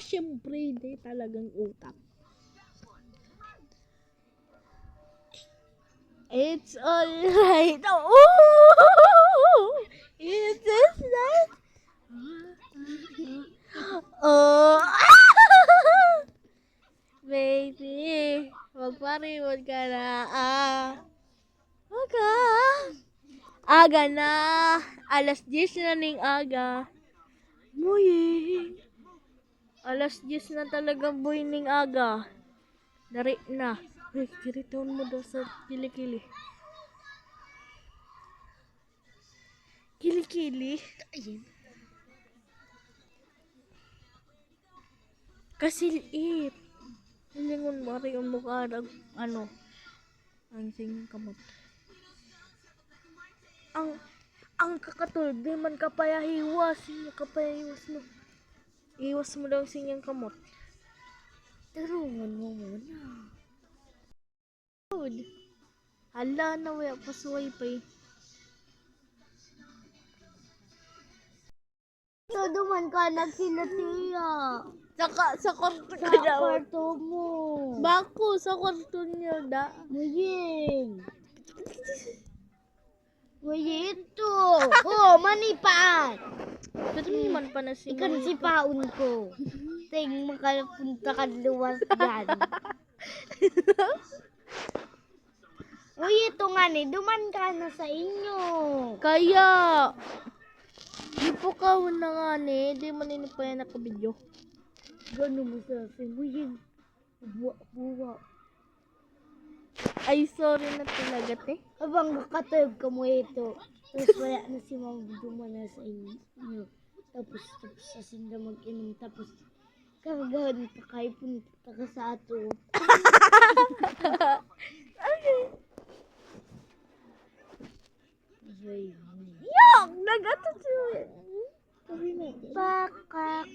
Siyempre, hindi talagang utak. It's alright. Oh, it is not. Oh, baby, magpariwad ka na. Wag ka. Aga na. Alas 10 na ning aga. Muying. Alas 10 na talaga boy ning aga. Dari na. Uy, kiritoon mo daw sa kilikili. Kilikili? Ayun. Kasilit. Hilingon mo rin ang mukha ng ano. Ang singing kamot. Ang kakatulog, di man kapayahiwas. Sinya kapayahiwas mo. Iwas mo daw singing kamot. Tarungan mo muna. Hala na, wala pa sa wifi. So, duman ka nagsilatiya. Sa kwarto Sa ka daw. kwarto mo. Bako, sa kwarto niya da. Muying. Muying to. Oh, manipan. Pero man pa na si Ikan si paun ko. Ting makapunta ka luwas dyan. Uy, ito nga ni, duman ka na sa inyo. Kaya, di po ka na nga ni, di man nini pa yan nakabidyo. Gano'n mo sa Muying. Buwa. Ay, sorry na talaga, te. Habang nakatulog ka mo ito, tapos wala na si Mama duman na sa inyo. Tapos asin na mag-inom, tapos karagahan pa kayo punta ka sa ato. Yok! Nagatot siya. Pakak.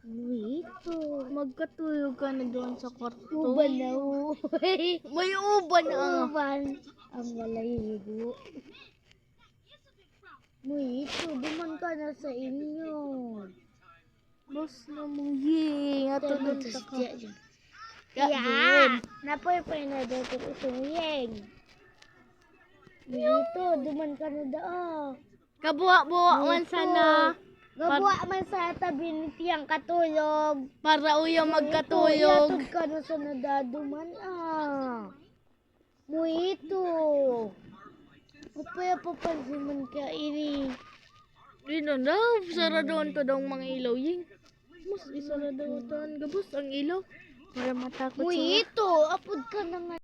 Ito. Magkatulog ka na doon sa kwarto. Uban na uy. May uban na. Uban. Ang malayigo. Ito, duman ka na sa inyo. Boss na muying. Ato doon sa ka. Yeah. Napoy na daw ko ituyeng. Ito, duman ka na daw. Kabuwa-buwa man sana. Gabuwa man sa tabi ni tiyang katulog. Para uyo magkatulog. Yatod ka na sa nadaduman Ito. Upaya papansin man ka ini. Di na daw. Sara doon to daw mga ilaw ying. Mas isara daw to. Gabos ang ilaw. Para matakot siya. Ito. Apod ka na nga.